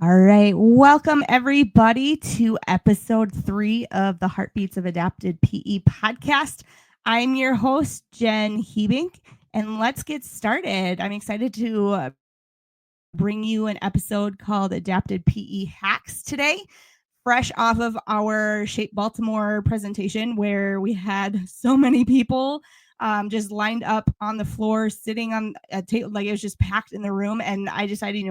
All right. Welcome, everybody, to episode 3 of the Heartbeats of Adapted PE podcast. I'm your host, Jen Heebink, and let's get started. I'm excited to bring you an episode called Adapted PE Hacks today, fresh off of our Shape Baltimore presentation, where we had so many people just lined up on the floor, sitting on a table, like it was just packed in the room. And I decided,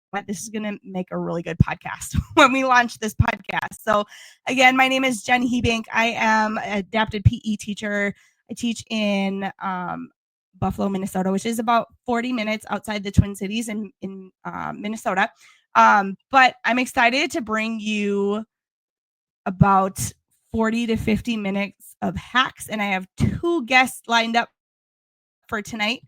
what, this is going to make a really good podcast when we launch this podcast. So again, my name is Jen Heebink. I am an adapted PE teacher. I teach in Buffalo, Minnesota, which is about 40 minutes outside the Twin Cities in Minnesota. But I'm excited to bring you about 40 to 50 minutes of hacks, and I have 2 guests lined up for tonight.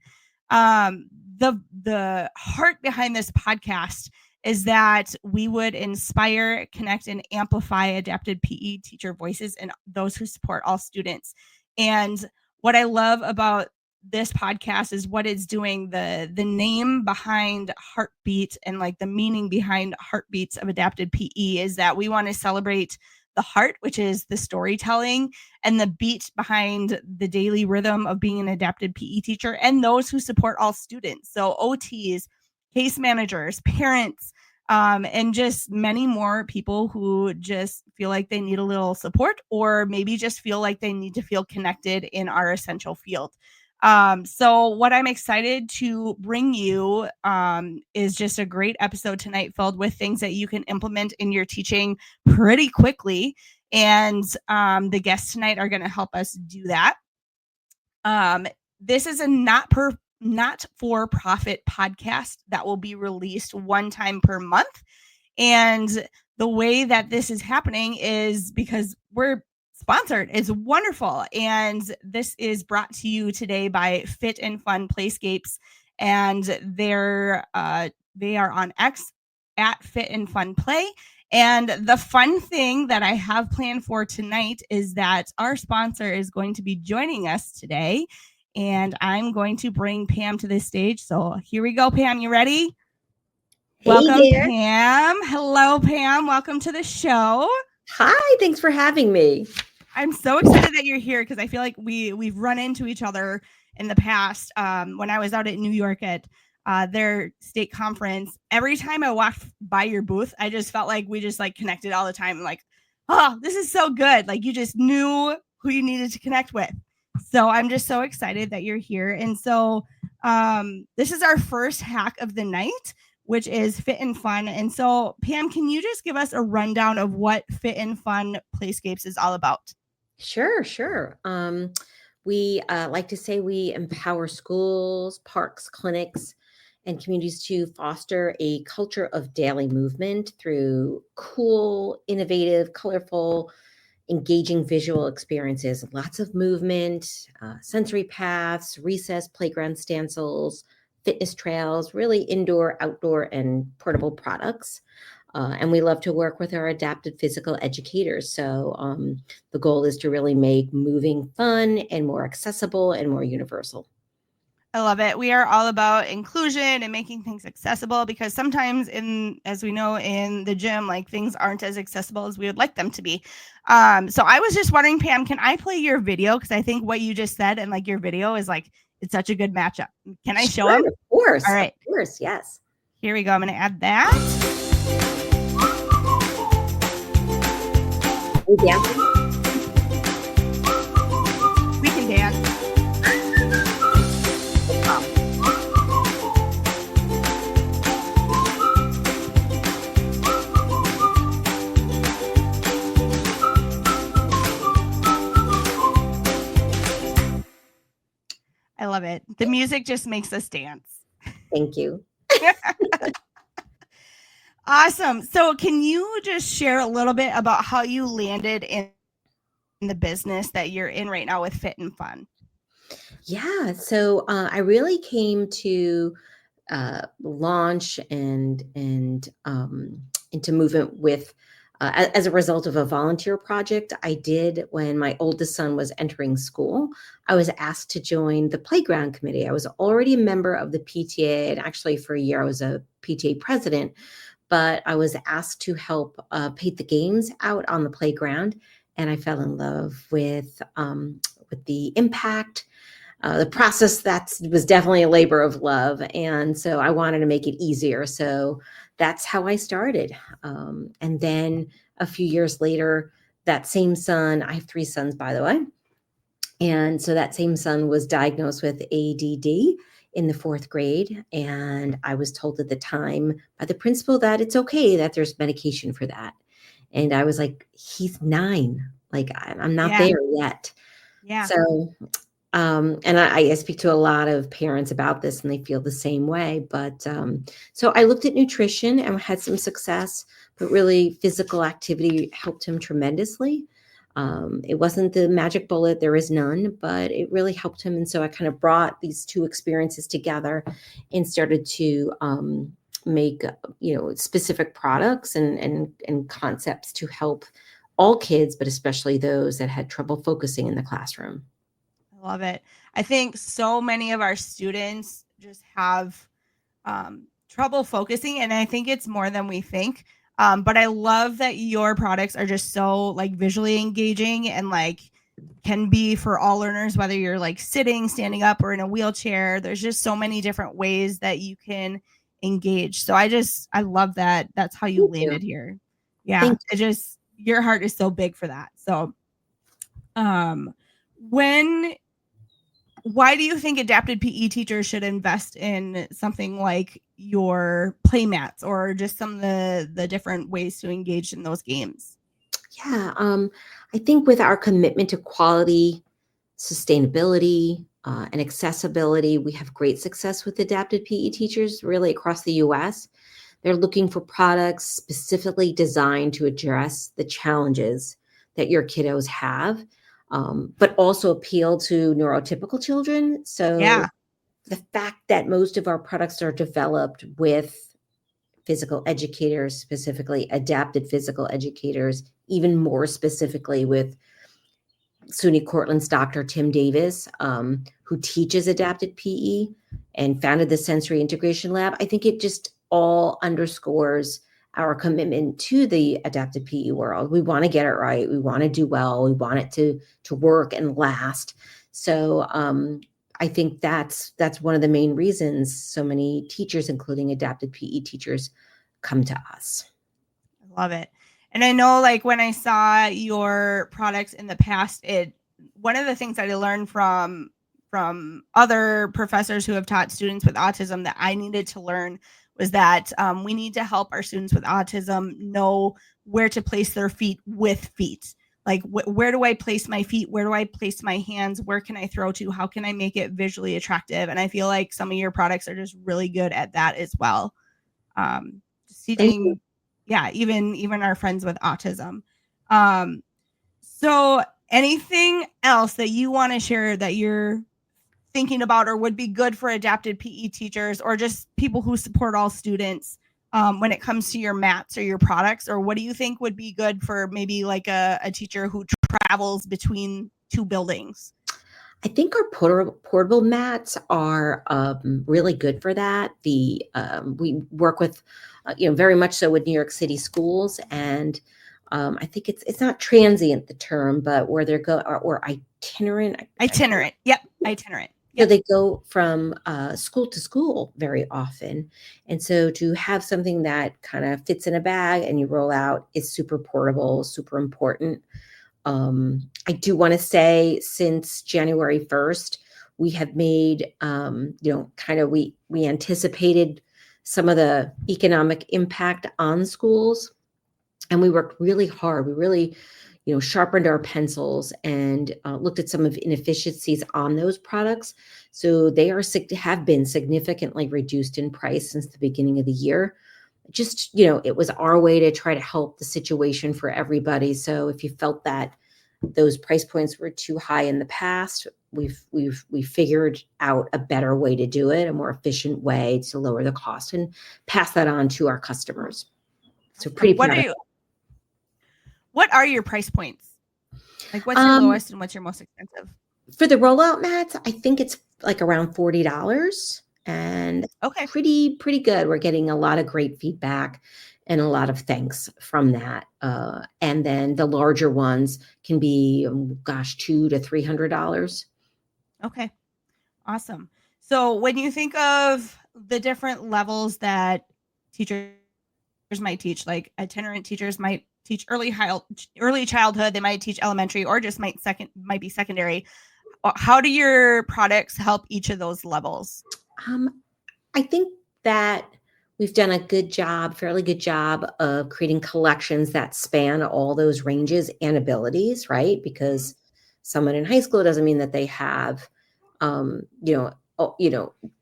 The heart behind this podcast is that we would inspire, connect, and amplify adapted PE teacher voices and those who support all students. And what I love about this podcast is what it's doing. The name behind Heartbeat and like the meaning behind Heartbeats of Adapted PE is that we want to celebrate the heart, which is the storytelling, and the beat behind the daily rhythm of being an adapted PE teacher, and those who support all students. So OTs, case managers, parents, and just many more people who just feel like they need a little support, or maybe just feel like they need to feel connected in our essential field. So what I'm excited to bring you is just a great episode tonight, filled with things that you can implement in your teaching pretty quickly. And the guests tonight are going to help us do that. This is a not-for-profit podcast that will be released one time per month. And the way that this is happening is because we're sponsored. It's wonderful. And this is brought to you today by Fit and Fun Playscapes. And they are on X at Fit and Fun Play. And the fun thing that I have planned for tonight is that our sponsor is going to be joining us today. And I'm going to bring Pam to the stage. So here we go, Pam. You ready? Hey Welcome, there. Pam. Hello, Pam. Welcome to the show. Hi, thanks for having me. I'm so excited that you're here because I feel like we've run into each other in the past. When I was out at New York at their state conference, every time I walked by your booth, I just felt like we just like connected all the time. Like, oh, this is so good. Like you just knew who you needed to connect with. So I'm just so excited that you're here. And so this is our first hack of the night, which is Fit and Fun. And so, Pam, can you just give us a rundown of what Fit and Fun Playscapes is all about? Sure. We like to say we empower schools, parks, clinics, and communities to foster a culture of daily movement through cool, innovative, colorful, engaging visual experiences. Lots of movement, sensory paths, recess, playground stencils, fitness trails, really indoor, outdoor, and portable products. And we love to work with our adapted physical educators. So the goal is to really make moving fun and more accessible and more universal. I love it. We are all about inclusion and making things accessible because sometimes as we know, in the gym, like things aren't as accessible as we would like them to be. So I was just wondering, Pam, can I play your video? Because I think what you just said and like your video is like, it's such a good matchup. Can I show them? Of course. All right. Of course. Yes. Here we go. I'm going to add that. We dancing? We can dance. I love it. The music just makes us dance. Thank you. Awesome. So can you just share a little bit about how you landed in the business that you're in right now with Fit and Fun? Yeah. So I really came to launch and into movement with as a result of a volunteer project I did when my oldest son was entering school. I was asked to join the playground committee. I was already a member of the PTA, and actually for a year I was a PTA president. but I was asked to help paint the games out on the playground, and I fell in love with the impact. The process that was definitely a labor of love, and so I wanted to make it easier. So that's how I started. And then a few years later, that same son, I have 3 sons, by the way, and so that same son was diagnosed with ADD in the 4th grade. And I was told at the time by the principal that it's okay, that there's medication for that. And I was like, he's 9. Like, I'm not Yeah. there yet. Yeah. So, and I speak to a lot of parents about this, and they feel the same way. But so I looked at nutrition and had some success, but really physical activity helped him tremendously. It wasn't the magic bullet, there is none, but it really helped him. And so I kind of brought these 2 experiences together and started to make specific products and concepts to help all kids, but especially those that had trouble focusing in the classroom. I love it. I think so many of our students just have trouble focusing, and I think it's more than we think. But I love that your products are just so like visually engaging and like can be for all learners, whether you're like sitting, standing up, or in a wheelchair. There's just so many different ways that you can engage. So I love that. That's how you Thank landed you. here. Yeah. Thank It just, your heart is so big for that. So, when why do you think adapted PE teachers should invest in something like your play mats or just some of the different ways to engage in those games? Yeah, I think with our commitment to quality, sustainability, and accessibility, we have great success with adapted PE teachers really across the US. They're looking for products specifically designed to address the challenges that your kiddos have, but also appeal to neurotypical children. So Yeah. the fact that most of our products are developed with physical educators, specifically adapted physical educators, even more specifically with SUNY Cortland's Dr. Tim Davis, who teaches adapted PE and founded the Sensory Integration Lab. I think it just all underscores our commitment to the adapted PE world. We want to get it right. We want to do well. We want it to work and last. So I think that's one of the main reasons so many teachers, including adapted PE teachers, come to us. I love it. And I know like when I saw your products in the past, one of the things that I learned from other professors who have taught students with autism that I needed to learn was that we need to help our students with autism know where to place their feet with feet. Like where do I place my feet? Where do I place my hands? Where can I throw to? How can I make it visually attractive? And I feel like some of your products are just really good at that as well. Thank you. Teaching, yeah, even our friends with autism. So anything else that you want to share that you're thinking about or would be good for adapted PE teachers or just people who support all students when it comes to your mats or your products? Or what do you think would be good for maybe like a teacher who travels between 2 buildings? I think our portable mats are really good for that. We work with, very much so with New York City schools, and I think it's not transient, the term, but where they're or itinerant. Itinerant. Yep. Itinerant. So they go from school to school very often. And so to have something that kind of fits in a bag and you roll out is super portable, super important. I do want to say since January 1st, we have made, we anticipated some of the economic impact on schools, and we worked really hard. We really, sharpened our pencils and looked at some of inefficiencies on those products. So they have been significantly reduced in price since the beginning of the year. Just, it was our way to try to help the situation for everybody. So if you felt that those price points were too high in the past, we figured out a better way to do it, a more efficient way to lower the cost and pass that on to our customers. So pretty proud of it. What are your price points? Like what's your lowest and what's your most expensive? For the rollout mats, I think it's like around $40, and Okay. pretty good. We're getting a lot of great feedback. and a lot of thanks from that. And then the larger ones can be, $200 to $300. Okay. Awesome. So when you think of the different levels that teachers might teach, like itinerant teachers might teach early childhood, they might teach elementary, or just might be secondary. How do your products help each of those levels? I think that we've done a fairly good job of creating collections that span all those ranges and abilities, right? Because someone in high school doesn't mean that they have,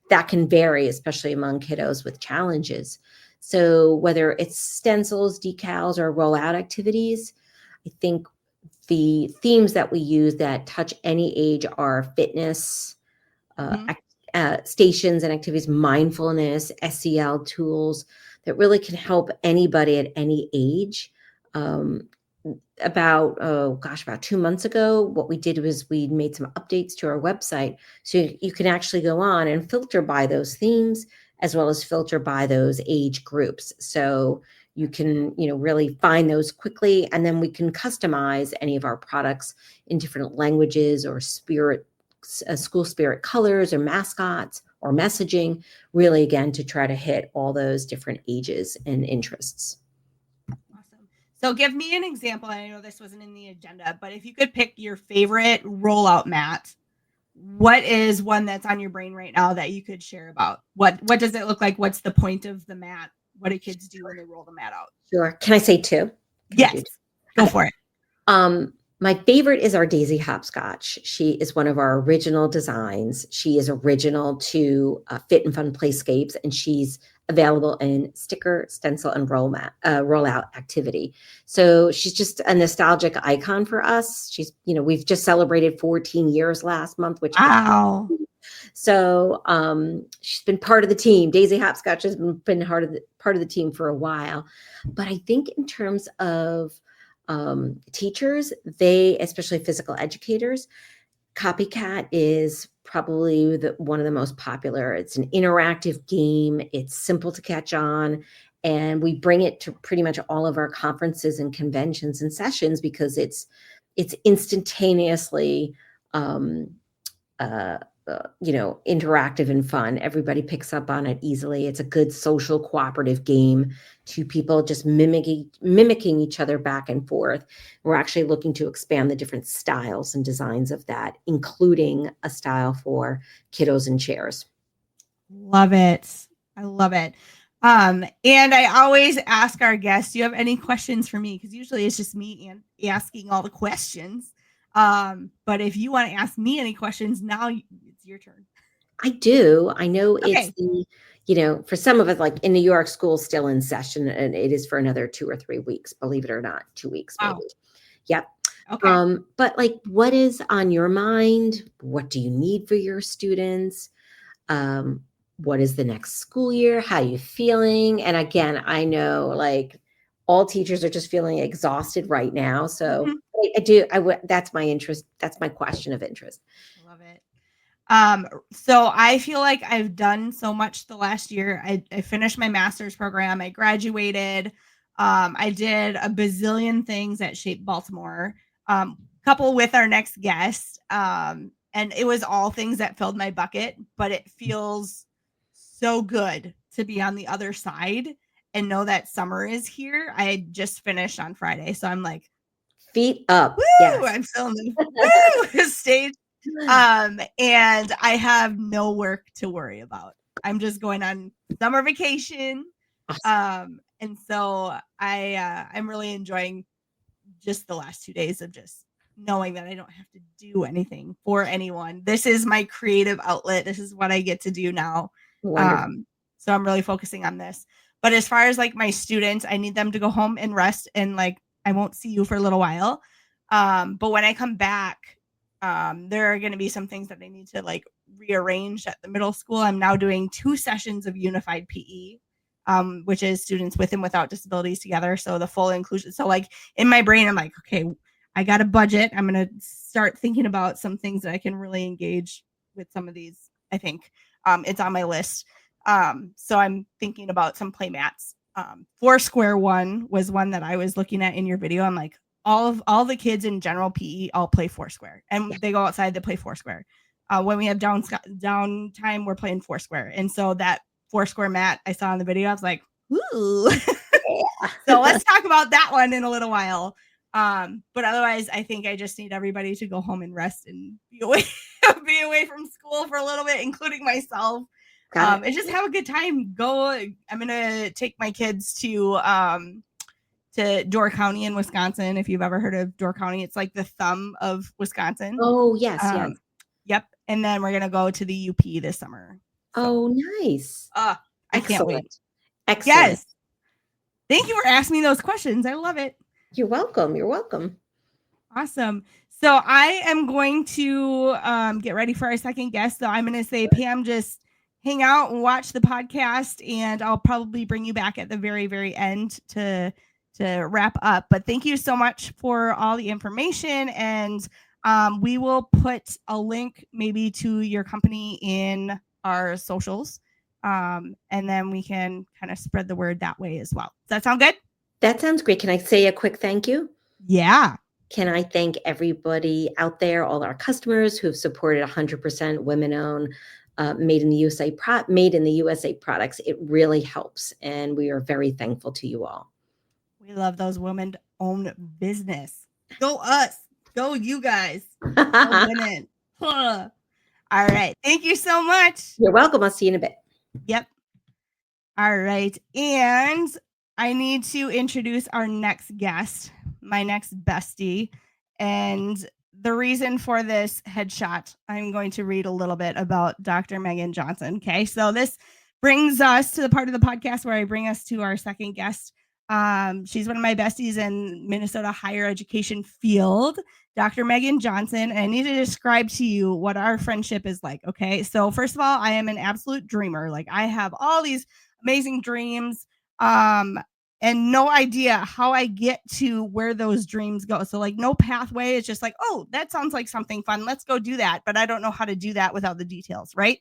that can vary, especially among kiddos with challenges. So whether it's stencils, decals, or rollout activities, I think the themes that we use that touch any age are fitness, stations and activities, mindfulness, SEL tools that really can help anybody at any age. About 2 months ago, what we did was we made some updates to our website, so you can actually go on and filter by those themes as well as filter by those age groups. So you can, really find those quickly, and then we can customize any of our products in different languages or school spirit colors or mascots or messaging, really, again, to try to hit all those different ages and interests. Awesome. So give me an example. I know this wasn't in the agenda, but if you could pick your favorite rollout mat, what is one that's on your brain right now that you could share about? What does it look like? What's the point of the mat? What do kids do when they roll the mat out? Sure. Can I say two? Yes. Go for it. My favorite is our Daisy Hopscotch. She is one of our original designs. She is original to Fit and Fun Playscapes, and she's available in sticker, stencil, and rollout activity. So she's just a nostalgic icon for us. She's, we've just celebrated 14 years last month, which wow. So she's been part of the team. Daisy Hopscotch has been part of the team for a while. But I think in terms of teachers, especially physical educators, Copycat is probably one of the most popular. It's an interactive game. It's simple to catch on. And we bring it to pretty much all of our conferences and conventions and sessions because it's instantaneously interactive and fun. Everybody picks up on it easily. It's a good social cooperative game, to people just mimicking each other back and forth. We're actually looking to expand the different styles and designs of that, including a style for kiddos and chairs. Love it. I love it. And I always ask our guests, do you have any questions for me? Because usually it's just me asking all the questions. But if you want to ask me any questions, now it's your turn. I do. I know it's for some of us, like in New York, school's still in session, and it is for another 2 or 3 weeks, believe it or not, 2 weeks, maybe. Yep. Okay. But what is on your mind? What do you need for your students? What is the next school year? How are you feeling? And again, I know all teachers are just feeling exhausted right now. So that's my interest. That's my question of interest. Love it. So I feel like I've done so much the last year. I finished my master's program. I graduated. I did a bazillion things at Shape Baltimore, couple with our next guest. And it was all things that filled my bucket, but it feels so good to be on the other side and know that summer is here. I just finished on Friday. So I'm like, feet up. Woo! Yes. I'm feeling the stage. And I have no work to worry about. I'm just going on summer vacation. Awesome. And so I'm really enjoying just the last 2 days of just knowing that I don't have to do anything for anyone. This is my creative outlet. This is what I get to do now. So I'm really focusing on this. But as far as my students, I need them to go home and rest, and I won't see you for a little while. But when I come back, there are going to be some things that they need to rearrange at the middle school. I'm now doing 2 sessions of unified PE, which is students with and without disabilities together. So the full inclusion. So in my brain, I'm like, okay, I got a budget. I'm going to start thinking about some things that I can really engage with some of these. I think it's on my list. So I'm thinking about some play mats Foursquare one was one that I was looking at in your video. I'm like, all the kids in general PE all play Foursquare, and they go outside, they play Foursquare. When we have downtime, we're playing Foursquare. And so that Foursquare mat I saw in the video, I was like, ooh. Yeah. So let's talk about that one in a little while. But otherwise, I think I just need everybody to go home and rest and be away from school for a little bit, including myself. And just have a good time. I'm gonna take my kids to Door County in Wisconsin. If you've ever heard of Door County, it's like the thumb of Wisconsin. Oh, yes, yes. Yep. And then we're gonna go to the UP this summer. Oh, nice. I can't wait. Excellent. Yes. Thank you for asking me those questions. I love it. You're welcome. You're welcome. Awesome. So I am going to get ready for our second guest. So I'm going to say, Pam, just hang out and watch the podcast, and I'll probably bring you back at the very, very end to wrap up. But thank you so much for all the information, and we will put a link maybe to your company in our socials, and then we can kind of spread the word that way as well. Does that sound good? That sounds great. Can I say a quick thank you? Yeah. Can I thank everybody out there, all our customers who have supported 100% women-owned, made in the USA products. It really helps, and we are very thankful to you all. We love those women-owned business. Go us. Go you guys. Go women. All right. Thank you so much. You're welcome. I'll see you in a bit. Yep. All right. And I need to introduce our next guest, my next bestie. And the reason for this headshot, I'm going to read a little bit about Dr. Megan Johnson. Okay. So this brings us to the part of the podcast where I bring us to our second guest. She's one of my besties in Minnesota higher education field, Dr. Megan Johnson. And I need to describe to you what our friendship is like. Okay. So first of all, I am an absolute dreamer. Like, I have all these amazing dreams, and no idea how I get to where those dreams go. So like, no pathway. It's just like, oh, that sounds like something fun. Let's go do that. But I don't know how to do that without the details. Right.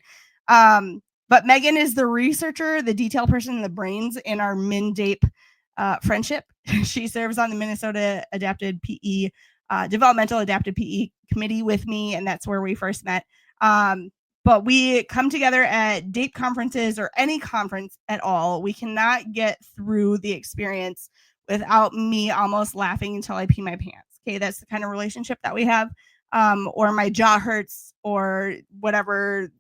But Megan is the researcher, the detail person, and the brains in our MinDape friendship. She serves on the Minnesota Developmental Adapted PE committee with me, and that's where we first met. But we come together at DAPE conferences or any conference at all. We cannot get through the experience without me almost laughing until I pee my pants. Okay, that's the kind of relationship that we have. Or my jaw hurts or whatever,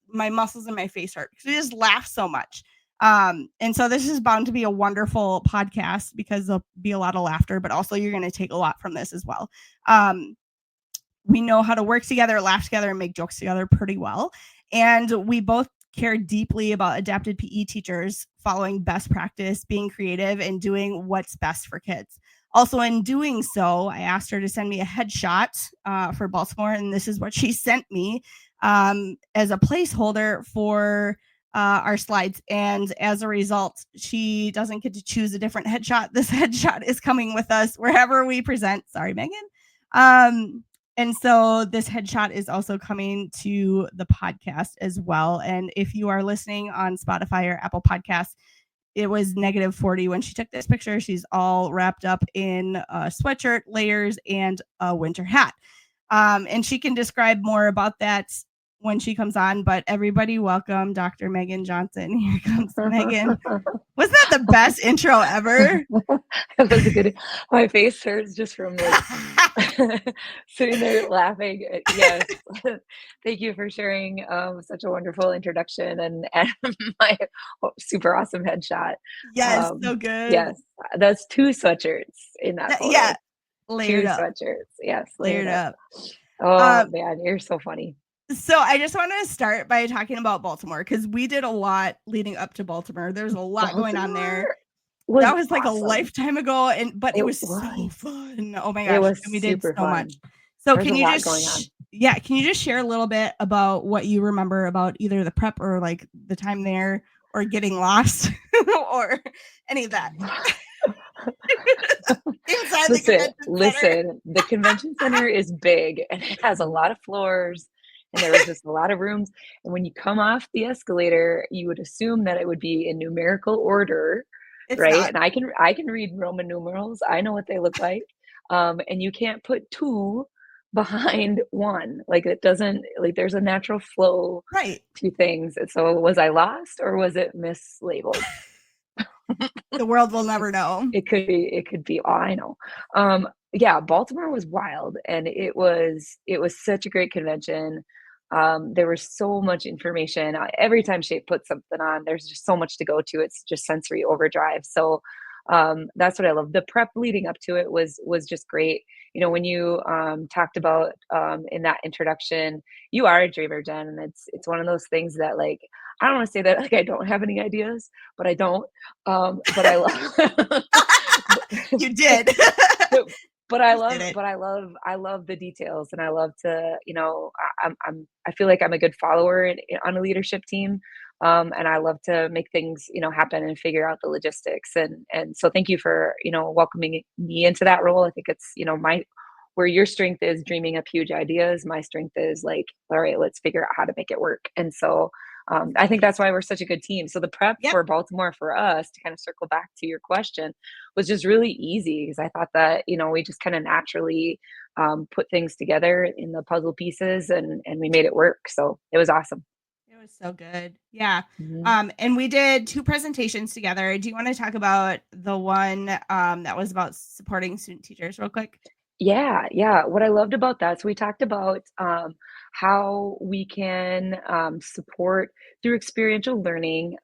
my muscles in my face hurt because we just laugh so much. And so this is bound to be a wonderful podcast because there'll be a lot of laughter, but also you're going to take a lot from this as well. We know how to work together, laugh together, and make jokes together pretty well. And we both care deeply about adapted PE teachers following best practice, being creative, and doing what's best for kids. Also, in doing so, I asked her to send me a headshot for Baltimore, and this is what she sent me as a placeholder for our slides. And as a result, she doesn't get to choose a different headshot. This headshot is coming with us wherever we present. Sorry, Megan. And so this headshot is also coming to the podcast as well. And if you are listening on Spotify or Apple Podcasts, it was -40 when she took this picture. She's all wrapped up in a sweatshirt, layers, and a winter hat. And she can describe more about that when she comes on, but everybody welcome Dr. Megan Johnson. Here comes Megan. Wasn't that the best intro ever? It was a good, my face hurts just from like sitting there laughing. Yes. Thank you for sharing such a wonderful introduction and my super awesome headshot. Yes, so good. Yes, that's 2 sweatshirts in that photo. Yeah, layered 2 up. sweatshirts. Yes, layered up. Oh man, you're so funny. So I just want to start by talking about Baltimore because we did a lot leading up to Baltimore. There's a lot going on there. That was like awesome. A lifetime ago, but it was so fun. Oh my gosh, it was and we did so fun. Much. So There's can you just share a little bit about what you remember about either the prep or like the time there or getting lost or any of that? Listen, the convention center is big and it has a lot of floors. And there was just a lot of rooms. And when you come off the escalator, you would assume that it would be in numerical order. It's right? not. And I can read Roman numerals. I know what they look like. And you can't put two behind one. Like it doesn't, like there's a natural flow Right. to things. And so was I lost or was it mislabeled? The world will never know. It could be, oh, I know. Yeah, Baltimore was wild, and it was such a great convention. There was so much information. Every time Shape puts something on, there's just so much to go to. It's just sensory overdrive. So that's what I love. The prep leading up to it was just great. You know, when you talked about in that introduction, you are a dreamer, Jen, and it's one of those things that like I don't want to say that like I don't have any ideas, but I don't. But I love. You did. but, but I love, did it. I love the details, and I love to, you know, I feel like I'm a good follower on a leadership team, and I love to make things, you know, happen and figure out the logistics, and so thank you for, you know, welcoming me into that role. I think it's, you know, where your strength is dreaming up huge ideas, my strength is like, all right, let's figure out how to make it work, and so. I think that's why we're such a good team. So the prep Yep. for Baltimore for us, to kind of circle back to your question, was just really easy because I thought that, you know, we just kind of naturally put things together in the puzzle pieces, and we made it work. So it was awesome. It was so good. Yeah. Mm-hmm. And we did 2 presentations together. Do you want to talk about the one that was about supporting student teachers real quick? Yeah. What I loved about that, so we talked about how we can support through experiential learning,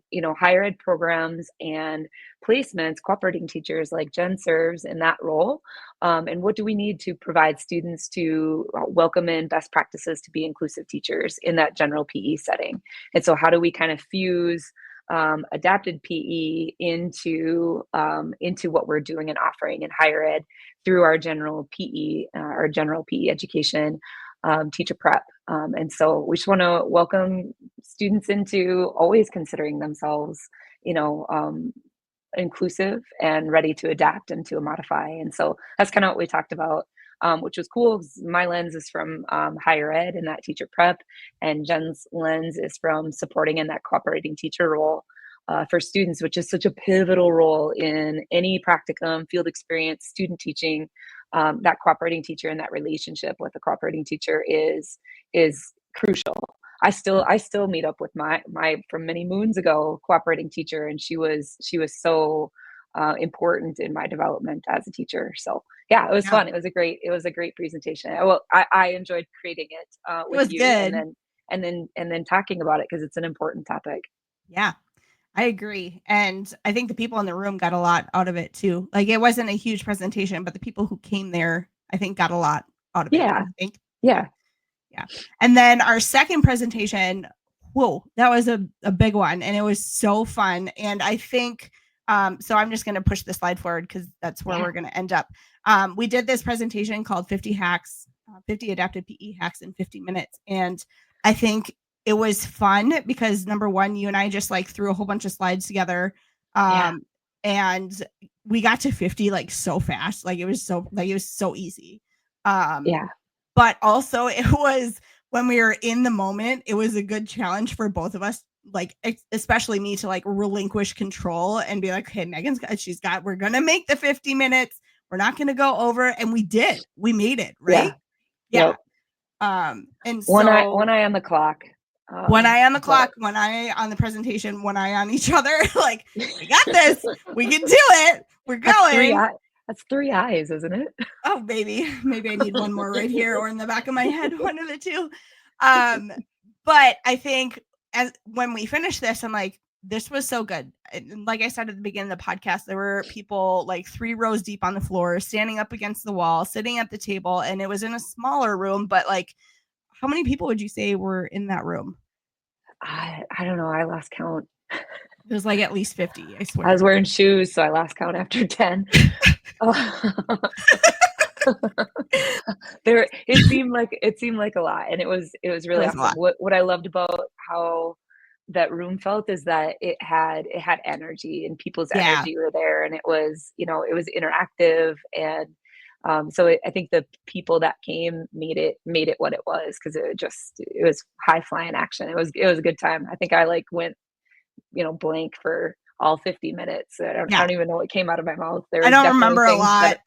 you know, higher ed programs and placements, cooperating teachers like Jen serves in that role. And what do we need to provide students to welcome in best practices to be inclusive teachers in that general PE setting? And so, how do we kind of fuse adapted PE into what we're doing and offering in higher ed through our general PE education, teacher prep. And so we just want to welcome students into always considering themselves, you know, inclusive and ready to adapt and to modify. And so that's kind of what we talked about, which was cool. My lens is from higher ed and that teacher prep, and Jen's lens is from supporting in that cooperating teacher role. For students, which is such a pivotal role in any practicum, field experience, student teaching. That cooperating teacher and that relationship with the cooperating teacher is crucial. I still meet up with my from many moons ago cooperating teacher, and she was so important in my development as a teacher. So yeah, it was fun. It was a great presentation. I enjoyed creating it with you, good. and then talking about it because it's an important topic. Yeah. I agree. And I think the people in the room got a lot out of it too. Like it wasn't a huge presentation, but the people who came there, I think got a lot out of it. Yeah. I think. Yeah. Yeah. And then our second presentation, whoa, that was a big one. And it was so fun. And I think, so I'm just going to push the slide forward because that's where we're going to end up. We did this presentation called 50 adapted PE hacks in 50 minutes. And I think it was fun because number one, you and I just like threw a whole bunch of slides together. And we got to 50 like so fast. It was so easy. But also it was when we were in the moment, it was a good challenge for both of us, like especially me to like relinquish control and be like, hey, we're going to make the 50 minutes. We're not going to go over. And we did, we made it. Right. Yeah. Yep. And one so eye on the clock. One eye on the clock, one eye on the presentation, one eye on each other. Like, we got this. We can do it. We're going. That's 3 eyes, isn't it? Oh, maybe I need one more right here or in the back of my head, one of the two. But I think when we finish this, I'm like, this was so good. And like I said at the beginning of the podcast, there were people like 3 rows deep on the floor, standing up against the wall, sitting at the table, and it was in a smaller room, but like, how many people would you say were in that room? I don't know. I lost count. It was like at least 50, I swear. I was wearing shoes, so I lost count after 10. It seemed like a lot, and it was really awesome. What I loved about how that room felt is that it had energy, and people's energy were there, and it was, you know, it was interactive, and so I think the people that came made it what it was, because it was high flying action. It was a good time. I think I like went, you know, blank for all 50 minutes. I don't even know what came out of my mouth. There I was don't definitely remember a lot.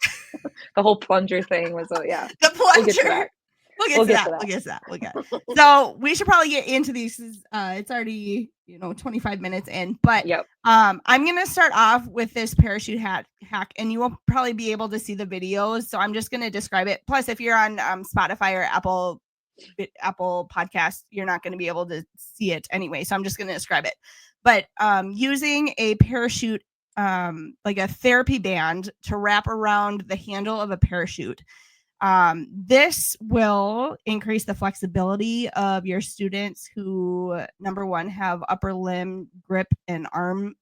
The whole plunger thing was, yeah. The plunger. We'll get to that. We'll get to that. So we should probably get into these. It's already 25 minutes in, but Yep. I'm gonna start off with this parachute hack, and you will probably be able to see the videos. So I'm just gonna describe it. Plus, if you're on Spotify or Apple Podcast, you're not gonna be able to see it anyway. So I'm just gonna describe it. But using a parachute, like a therapy band, to wrap around the handle of a parachute. This will increase the flexibility of your students who, number one, have upper limb grip and arm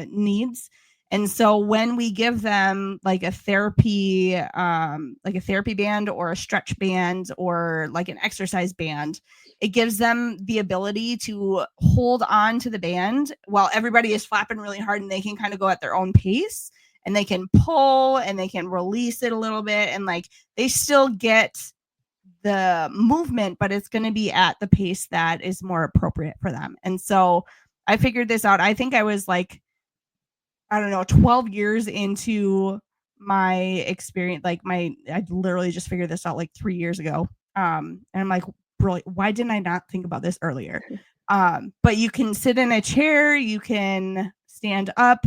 needs. And so when we give them like a therapy band or a stretch band or like an exercise band, it gives them the ability to hold on to the band while everybody is flapping really hard, and they can kind of go at their own pace, and they can pull and they can release it a little bit, and like they still get the movement, but it's going to be at the pace that is more appropriate for them. And so I figured this out. I think I was like, 12 years into my experience. I literally just figured this out like 3 years ago. And I'm like, brilliant. Why didn't I not think about this earlier? But you can sit in a chair, you can stand up.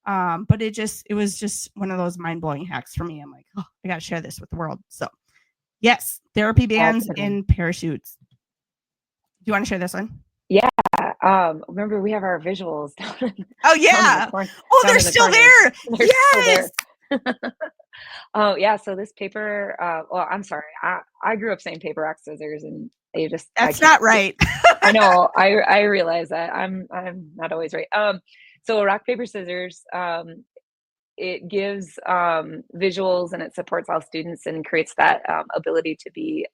But it was just one of those mind-blowing hacks for me. I'm like, oh, I got to share this with the world. So yes, therapy bands and parachutes. Do you want to share this one? Yeah. Remember, we have our visuals down. Oh yeah. They're still there. Yes. Oh yeah. So this paper, I'm sorry. I grew up saying paper, rock, scissors, and that's not right. I know. I realize that I'm not always right. So rock, paper, scissors, it gives visuals, and it supports all students and creates that ability to be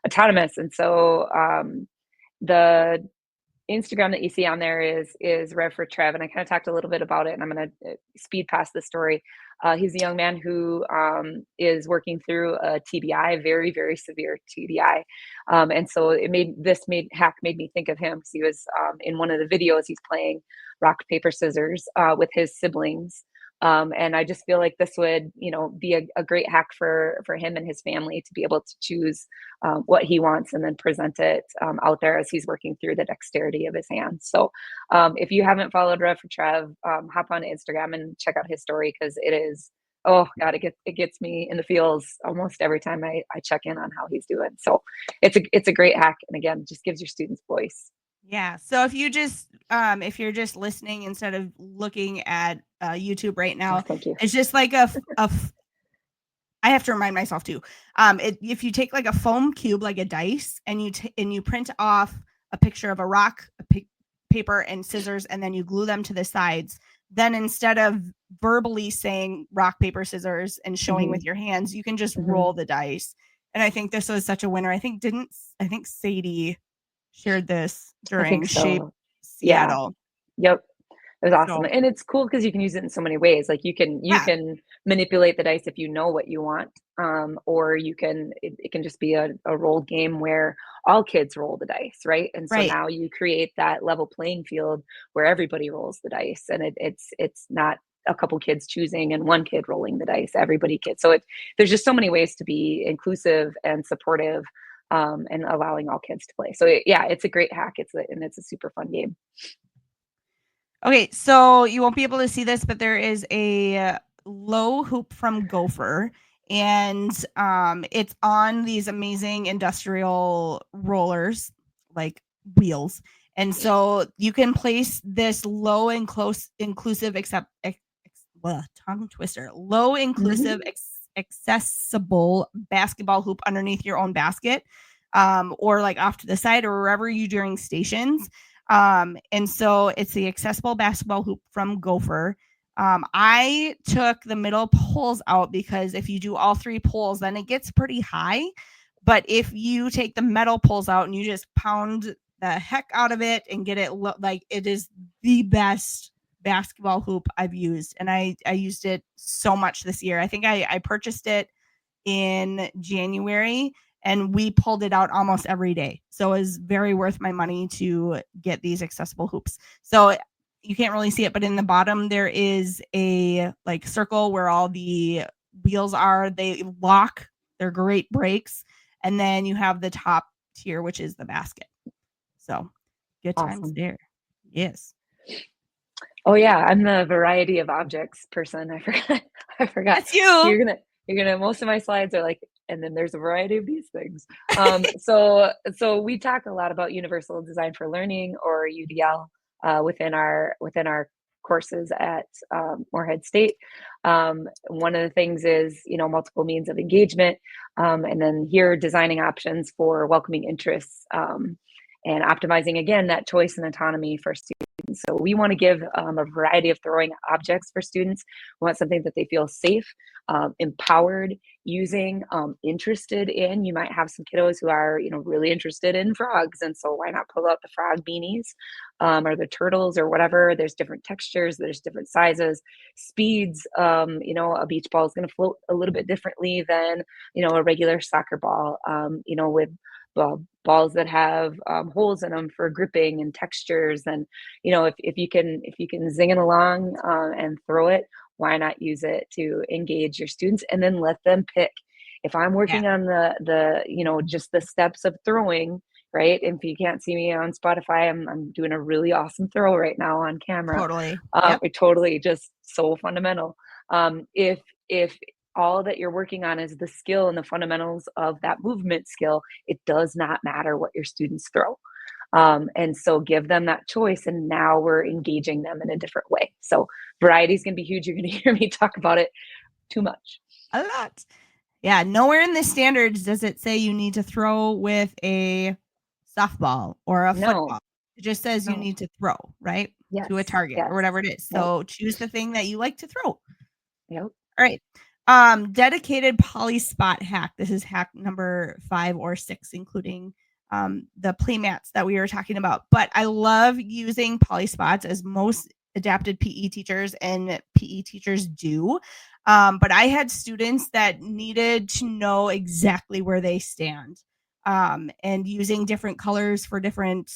autonomous. And so the Instagram that you see on there is Rev for Trev, and I kind of talked a little bit about it, and I'm going to speed past the story. He's a young man who is working through a TBI, very, very severe TBI. And so hack made me think of him, because he was in one of the videos, he's playing rock, paper, scissors with his siblings. And I just feel like this would, be a great hack for him and his family to be able to choose what he wants and then present it out there as he's working through the dexterity of his hands. So if you haven't followed Rev for Trev, hop on Instagram and check out his story, because it is, oh God, it gets me in the feels almost every time I check in on how he's doing. So it's a great hack. And again, just gives your students voice. Yeah. So if you're just listening instead of looking at YouTube right now, thank you. It's just like I have to remind myself too. If you take like a foam cube, like a dice, and you print off a picture of a rock, paper, and scissors, and then you glue them to the sides. Then instead of verbally saying rock, paper, scissors and showing with your hands, you can just roll the dice. And I think this was such a winner. I think Sadie shared this during Shape Seattle. Yeah. Yep. It was awesome. So, and it's cool because you can use it in so many ways. Like you can manipulate the dice if you know what you want. Or it can just be a rolled game where all kids roll the dice, right? And so now you create that level playing field where everybody rolls the dice, and it's not a couple kids choosing and one kid rolling the dice, everybody kids. So there's just so many ways to be inclusive and supportive. And allowing all kids to play. So it's a great hack. It's a super fun game. Okay, so you won't be able to see this, but there is a low hoop from Gopher, and it's on these amazing industrial rollers, like wheels. And so you can place this low inclusive accessible basketball hoop underneath your own basket, or like off to the side or wherever you're doing stations. And so it's the accessible basketball hoop from Gopher. I took the middle poles out because if you do all three poles, then it gets pretty high. But if you take the metal poles out and you just pound the heck out of it and get it like, it is the best basketball hoop I've used. And I used it so much this year. I think I purchased it in January and we pulled it out almost every day. So it was very worth my money to get these accessible hoops. So you can't really see it, but in the bottom there is a like circle where all the wheels are. They lock. They're great brakes. And then you have the top tier, which is the basket. So good times Awesome. there. Yes. Oh yeah, I'm the variety of objects person. I forgot. I forgot. That's you. You're gonna. Most of my slides are like, and then there's a variety of these things. So we talk a lot about universal design for learning, or UDL, within our courses at Morehead State. One of the things is, multiple means of engagement, and then here designing options for welcoming interests, and optimizing again that choice and autonomy for students. So we want to give a variety of throwing objects for students. We want something that they feel safe, empowered using, interested in. You might have some kiddos who are, really interested in frogs, and so why not pull out the frog beanies, or the turtles or whatever. There's different textures, there's different sizes, speeds. A beach ball is going to float a little bit differently than a regular soccer ball. With balls that have holes in them for gripping and textures. And if you can zing it along and throw it, why not use it to engage your students, and then let them pick. If I'm working on the just the steps of throwing, right? If you can't see me on Spotify, I'm doing a really awesome throw right now on camera. Totally. It totally just so fundamental. If all that you're working on is the skill and the fundamentals of that movement skill, it does not matter what your students throw. And so give them that choice, and now we're engaging them in a different way. So variety is going to be huge. You're going to hear me talk about it too much. A lot. Yeah. Nowhere in the standards does it say you need to throw with a softball or a football. It just says you need to throw, right? Yes. To a target or whatever it is. So choose the thing that you like to throw. Yep. All right. Dedicated poly spot hack. This is hack number 5 or 6, including the play mats that we were talking about. But I love using poly spots, as most adapted PE teachers and PE teachers do. But I had students that needed to know exactly where they stand. And using different colors for different,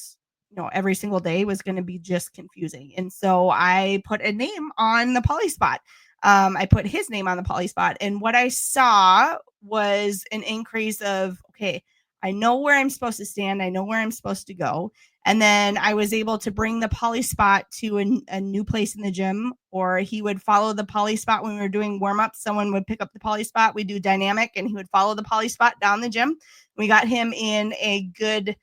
every single day was going to be just confusing. And so I put a name on the poly spot. I put his name on the poly spot, and what I saw was an increase of, okay, I know where I'm supposed to stand. I know where I'm supposed to go. And then I was able to bring the poly spot to a new place in the gym, or he would follow the poly spot when we were doing warm-ups. Someone would pick up the poly spot. We do dynamic, and he would follow the poly spot down the gym. We got him in a good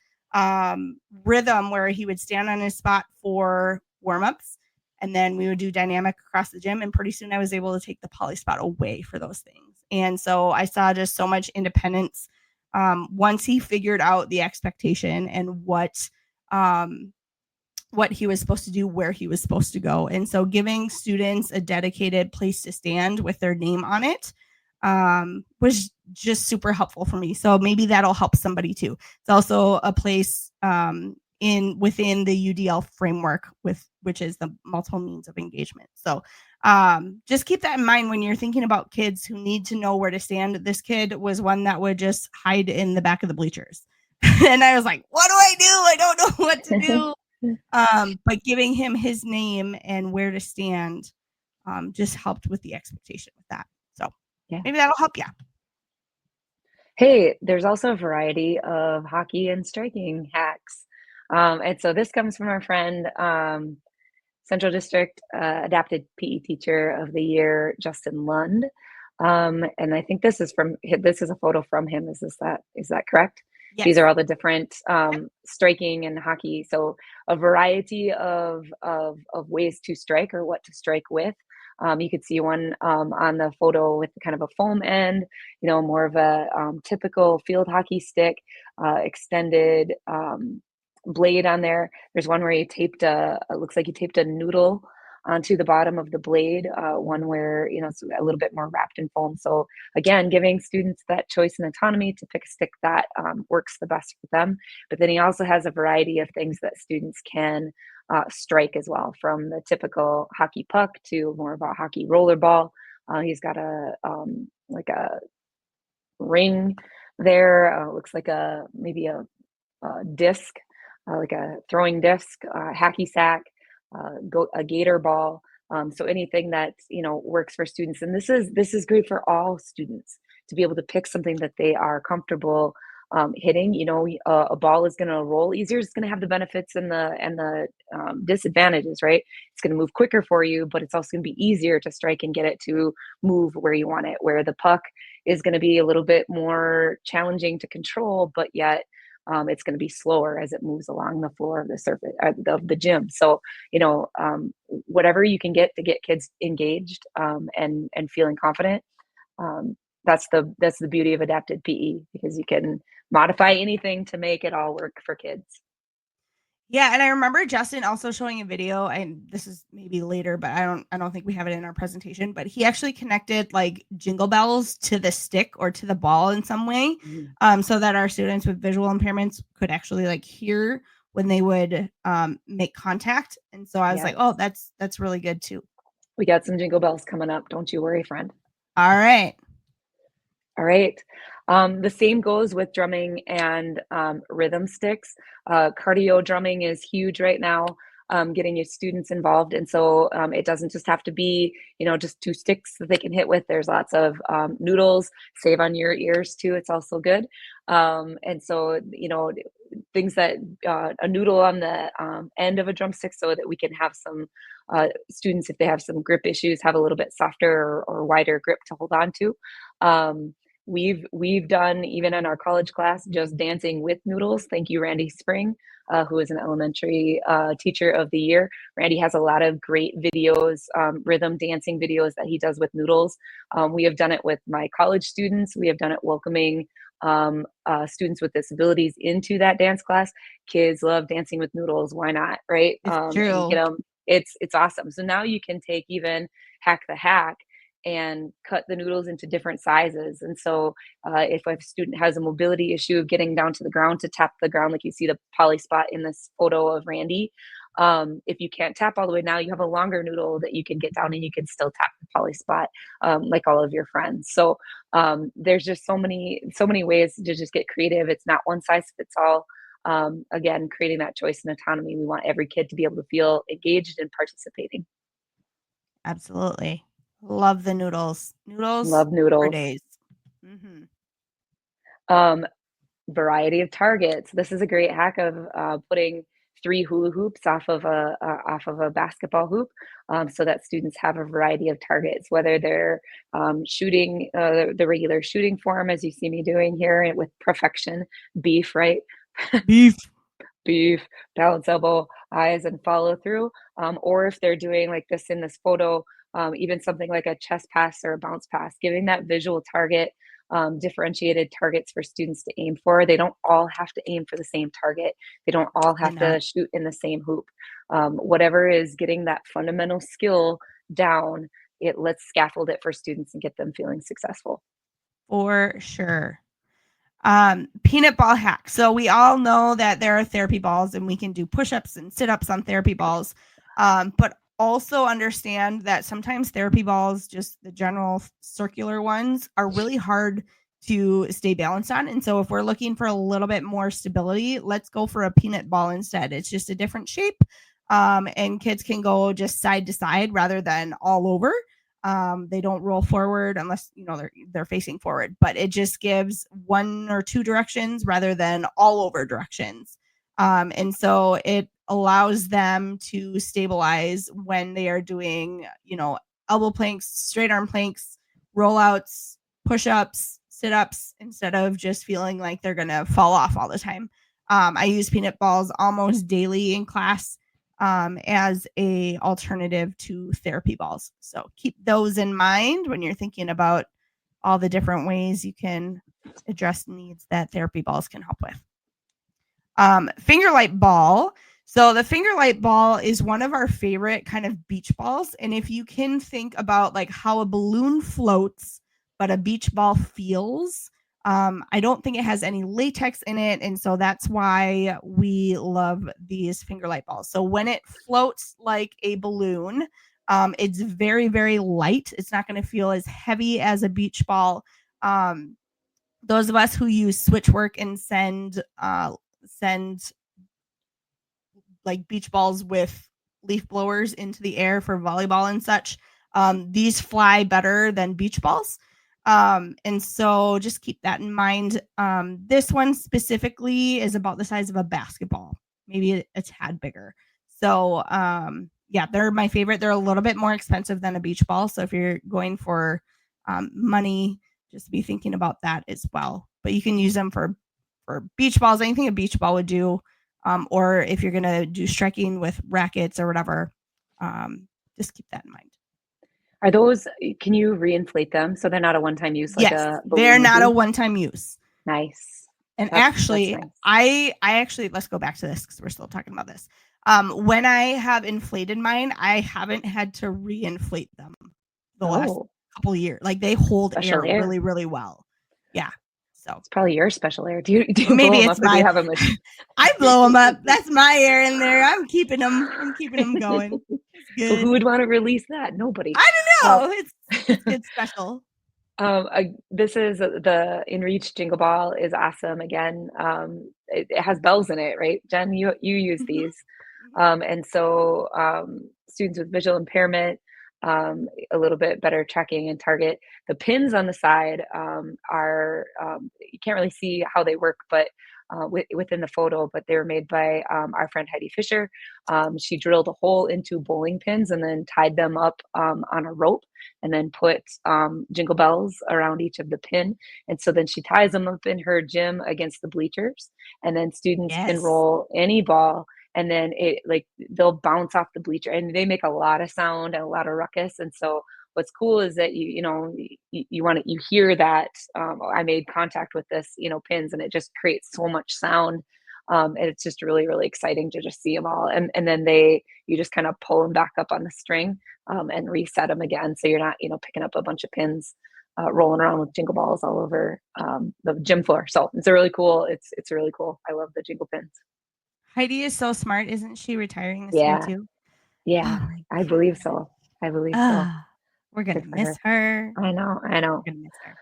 rhythm where he would stand on his spot for warm-ups. And then we would do dynamic across the gym. And pretty soon I was able to take the poly spot away for those things. And so I saw just so much independence once he figured out the expectation and what he was supposed to do, where he was supposed to go. And so giving students a dedicated place to stand with their name on it was just super helpful for me. So maybe that'll help somebody too. It's also a place within the UDL framework, which is the multiple means of engagement. So just keep that in mind when you're thinking about kids who need to know where to stand. This kid was one that would just hide in the back of the bleachers. And I was like, what do I do? I don't know what to do. But giving him his name and where to stand just helped with the expectation with that. So maybe that'll help you. Hey, there's also a variety of hockey and striking hacks. And so this comes from our friend, Central District Adapted PE Teacher of the Year, Justin Lund. And I think this is a photo from him. Is that correct? Yes. These are all the different striking and hockey. So a variety of ways to strike, or what to strike with. You could see one on the photo with kind of a foam end, more of a typical field hockey stick, extended blade on there. There's one where it looks like you taped a noodle onto the bottom of the blade, one where it's a little bit more wrapped in foam. So again, giving students that choice and autonomy to pick a stick that works the best for them. But then he also has a variety of things that students can strike as well, from the typical hockey puck to more of a hockey roller ball. He's got like a ring there, looks like maybe a disc, like a throwing disc, hacky sack, a gator ball. So anything that, works for students. And this is great for all students to be able to pick something that they are comfortable hitting. A ball is going to roll easier. It's going to have the benefits and the disadvantages, right? It's going to move quicker for you, but it's also going to be easier to strike and get it to move where you want it. Where the puck is going to be a little bit more challenging to control, but yet it's going to be slower as it moves along the floor of the surface of the gym. So, whatever you can get to get kids engaged and feeling confident. That's the beauty of adapted PE, because you can modify anything to make it all work for kids. Yeah, and I remember Justin also showing a video, and this is maybe later, but I don't think we have it in our presentation, but he actually connected like jingle bells to the stick or to the ball in some way, so that our students with visual impairments could actually like hear when they would make contact. And so I was like, oh, that's really good too. We got some jingle bells coming up. Don't you worry, friend. All right. The same goes with drumming and rhythm sticks. Cardio drumming is huge right now, getting your students involved. And so it doesn't just have to be, just 2 sticks that they can hit with. There's lots of noodles, save on your ears too. It's also good. And so, things that a noodle on the end of a drumstick, so that we can have some students, if they have some grip issues, have a little bit softer or wider grip to hold on to. We've done, even in our college class, just dancing with noodles. Thank you, Randy Spring, who is an elementary teacher of the year. Randy has a lot of great videos, rhythm dancing videos that he does with noodles. We have done it with my college students. We have done it welcoming students with disabilities into that dance class. Kids love dancing with noodles. Why not, right? It's true. It's awesome. So now you can take even Hack the Hack and cut the noodles into different sizes. And so if a student has a mobility issue of getting down to the ground to tap the ground, like you see the poly spot in this photo of Randy, if you can't tap all the way, now you have a longer noodle that you can get down and you can still tap the poly spot, like all of your friends. So there's just so many ways to just get creative. It's not one size fits all. Again, creating that choice and autonomy. We want every kid to be able to feel engaged and participating. Absolutely. Love the noodles. Love noodles. For days. Variety of targets. This is a great hack of putting 3 hula hoops off of a basketball hoop, so that students have a variety of targets, whether they're shooting the regular shooting form, as you see me doing here with perfection, beef, right? Beef, balance elbow, eyes, and follow through. Or if they're doing like this in this photo, even something like a chest pass or a bounce pass, giving that visual target, differentiated targets for students to aim for. They don't all have to aim for the same target. They don't all have to shoot in the same hoop. Whatever is getting that fundamental skill down, let's scaffold it for students and get them feeling successful. For sure. Peanut ball hack. So we all know that there are therapy balls and we can do push-ups and sit-ups on therapy balls. But also understand that sometimes therapy balls, just the general circular ones, are really hard to stay balanced on. And so if we're looking for a little bit more stability, let's go for a peanut ball instead. It's just a different shape. And kids can go just side to side rather than all over. They don't roll forward unless they're facing forward, but it just gives 1 or 2 directions rather than all over directions. And so it allows them to stabilize when they are doing, elbow planks, straight arm planks, rollouts, push-ups, sit-ups, instead of just feeling like they're going to fall off all the time. I use peanut balls almost daily in class as a alternative to therapy balls. So keep those in mind when you're thinking about all the different ways you can address needs that therapy balls can help with. Finger light ball. So the finger light ball is one of our favorite kind of beach balls. And if you can think about like how a balloon floats, but a beach ball feels, I don't think it has any latex in it. And so that's why we love these finger light balls. So when it floats like a balloon, it's very, very light. It's not going to feel as heavy as a beach ball. Those of us who use switchwork and send like beach balls with leaf blowers into the air for volleyball and such. These fly better than beach balls. And so just keep that in mind. This one specifically is about the size of a basketball, maybe a tad bigger. So yeah, they're my favorite. They're a little bit more expensive than a beach ball. So if you're going for money, just be thinking about that as well. But you can use them for beach balls, anything a beach ball would do. Or if you're going to do striking with rackets or whatever, just keep that in mind. Are those, can you reinflate them so they're not a one-time use like Yes, a they're balloon would not a be? one-time use. Nice. And That's actually, nice. I actually, let's go back to this because we're still talking about this. When I have inflated mine, I haven't had to reinflate them the last couple of years. Like they hold Special air air. really, really well. Yeah. So It's probably your special air. Do you blow maybe them it's up or do you my. have a machine? I blow them up. That's my air in there. I'm keeping them going. It's good. So who would want to release that? Nobody. I don't know. It's good special. This is the InReach Jingle Ball is awesome. Again, it has bells in it, right? Jen, you use these. And so students with visual impairment, a little bit better tracking and target. The pins on the side are, you can't really see how they work, but within the photo, but they were made by our friend Heidi Fisher. She drilled a hole into bowling pins and then tied them up on a rope and then put jingle bells around each of the pin. And so then she ties them up in her gym against the bleachers. And then students can roll any ball and then they'll bounce off the bleacher and they make a lot of sound and a lot of ruckus. And so what's cool is that you hear that I made contact with this pins and it just creates so much sound. And it's just really, really exciting to just see them all. And then you just kind of pull them back up on the string and reset them again. So you're not, picking up a bunch of pins, rolling around with jingle balls all over the gym floor. So it's really cool. It's really cool. I love the jingle pins. Heidi is so smart. Isn't she retiring this year too? Yeah, oh I believe so. We're going to miss her. I know. We're going to miss her.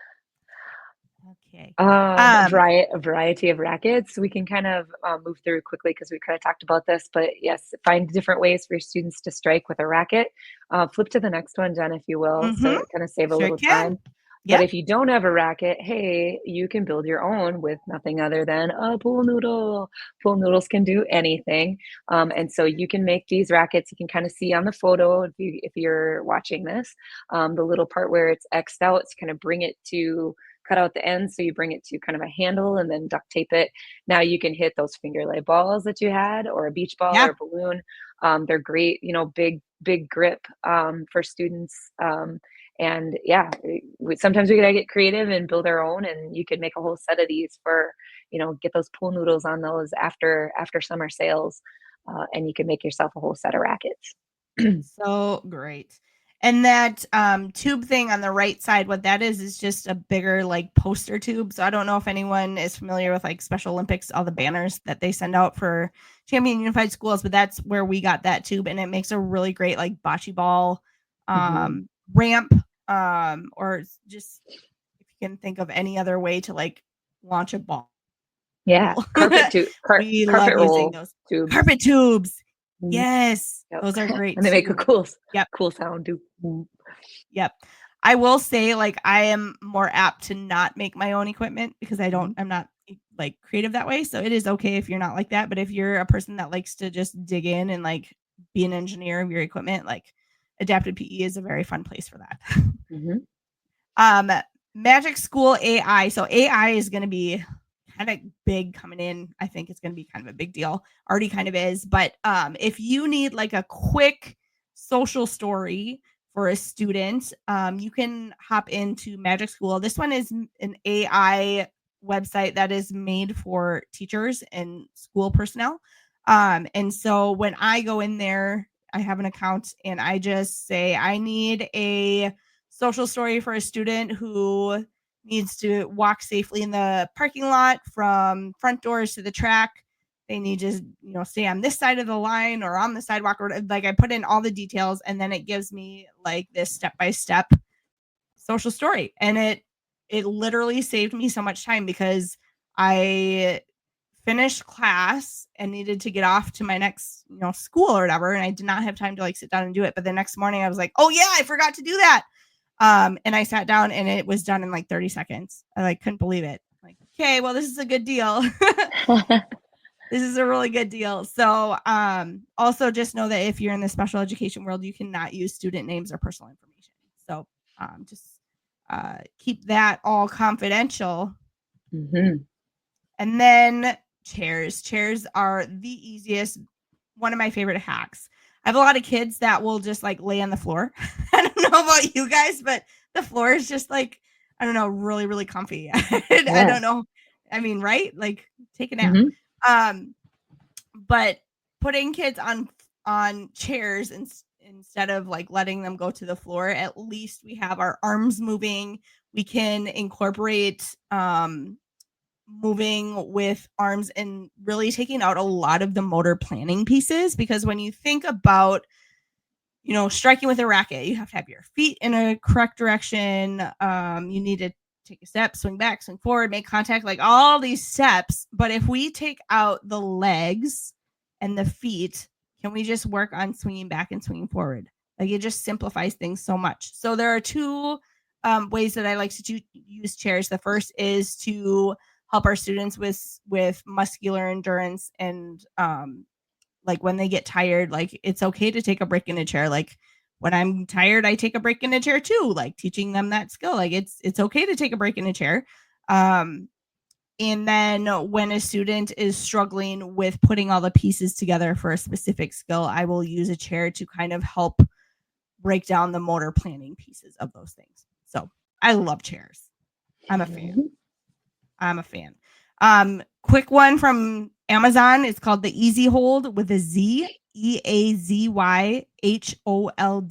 Okay. A variety of rackets. We can kind of move through quickly because we kind of talked about this, but yes, find different ways for your students to strike with a racket. Flip to the next one, Jen, if you will, so kind of save a little time. But if you don't have a racket, hey, you can build your own with nothing other than a pool noodle. Pool noodles can do anything. And so you can make these rackets. You can kind of see on the photo if you're watching this, the little part where it's X'd out, it's kind of bring it to cut out the ends. So you bring it to kind of a handle and then duct tape it. Now you can hit those finger lay balls that you had or a beach ball or a balloon. They're great, big grip for students. And yeah, sometimes we gotta get creative and build our own, and you could make a whole set of these for, get those pool noodles on those after summer sales, and you can make yourself a whole set of rackets. So great. And that tube thing on the right side, what that is just a bigger like poster tube. So I don't know if anyone is familiar with like Special Olympics, all the banners that they send out for Champion Unified Schools, but that's where we got that tube, and it makes a really great like bocce ball ramp, or just if you can think of any other way to like launch a ball. Yeah, carpet we love using those tubes. Carpet tubes. Yes, those are great. And they make a cool sound too. Yep. I will say, like, I am more apt to not make my own equipment because I'm not like creative that way. So it is okay if you're not like that. But if you're a person that likes to just dig in and like be an engineer of your equipment, like Adapted PE is a very fun place for that. Magic School AI. So AI is going to be kind of big coming in. I think it's going to be kind of a big deal. Already kind of is. But if you need like a quick social story for a student, you can hop into Magic School. This one is an AI website that is made for teachers and school personnel. And so when I go in there, I have an account and I just say, I need a social story for a student who needs to walk safely in the parking lot from front doors to the track. They need to, stay on this side of the line or on the sidewalk, or like I put in all the details, and then it gives me like this step-by-step social story. And it literally saved me so much time because I finished class and needed to get off to my next, school or whatever. And I did not have time to like sit down and do it. But the next morning I was like, oh yeah, I forgot to do that. And I sat down and it was done in like 30 seconds. I like couldn't believe it. Like, okay, well, this is a good deal. This is a really good deal. So also just know that if you're in the special education world, you cannot use student names or personal information. So just keep that all confidential. Mm-hmm. And then chairs. Chairs are the easiest. One of my favorite hacks. I have a lot of kids that will just like lay on the floor. I don't know about you guys, but the floor is just like, I don't know, really, really comfy. I don't know. I mean, right? Like take a nap. Mm-hmm. But putting kids on chairs instead of like letting them go to the floor, at least we have our arms moving. We can incorporate moving with arms and really taking out a lot of the motor planning pieces, because when you think about striking with a racket, you have to have your feet in a correct direction. You need to take a step, swing back, swing forward, make contact, like all these steps. But if we take out the legs and the feet, can we just work on swinging back and swinging forward? Like it just simplifies things so much. So there are two ways that I like to use chairs. The first is to help our students with muscular endurance and like when they get tired, like it's okay to take a break in a chair. Like when I'm tired, I take a break in a chair too, like teaching them that skill. Like it's okay to take a break in a chair. And then when a student is struggling with putting all the pieces together for a specific skill, I will use a chair to kind of help break down the motor planning pieces of those things. So I love chairs. I'm a fan. Quick one from Amazon. It's called the Easy Hold with a Z, EAZYHOLD,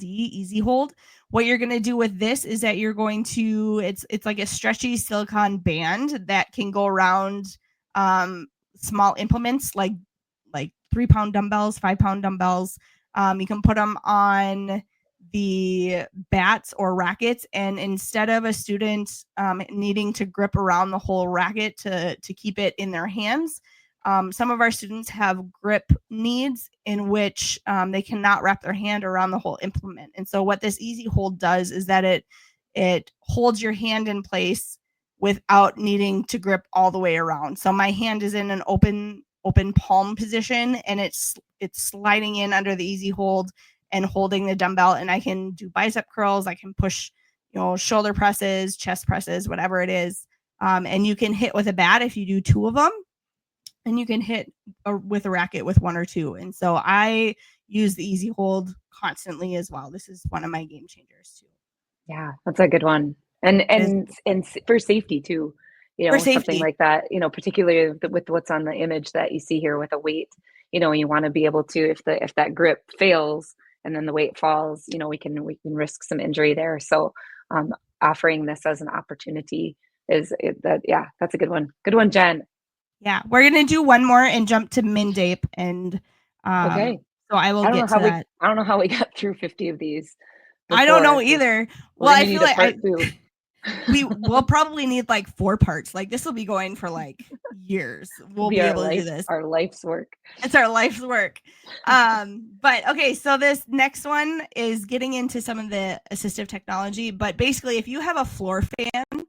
Easy Hold. What you're going to do with this is that you're going to, it's like a stretchy silicone band that can go around small implements like 3-pound dumbbells, 5-pound dumbbells. You can put them on the bats or rackets, and instead of a student needing to grip around the whole racket to keep it in their hands, some of our students have grip needs in which they cannot wrap their hand around the whole implement. And so what this Easy Hold does is that it holds your hand in place without needing to grip all the way around. So my hand is in an open palm position, and it's sliding in under the Easy Hold and holding the dumbbell, and I can do bicep curls. I can push, shoulder presses, chest presses, whatever it is. And you can hit with a bat if you do 2 of them, and you can hit with a racket with 1 or 2. And so I use the Easy Hold constantly as well. This is one of my game changers too. Yeah, that's a good one. And for safety too, something like that, particularly with what's on the image that you see here with a weight, you want to be able to, if that grip fails and then the weight falls, we can risk some injury there. So offering this as an opportunity that's a good one. Good one, Jen. Yeah, we're gonna do one more and jump to Mindape, and okay. So I will get to that. I don't know how we got through 50 of these. I don't know either. Well, I feel like we'll probably need like 4 parts. Like this will be going for like years. We'll be able to do this. Our life's work. It's our life's work. But okay, so this next one is getting into some of the assistive technology. But basically, if you have a floor fan,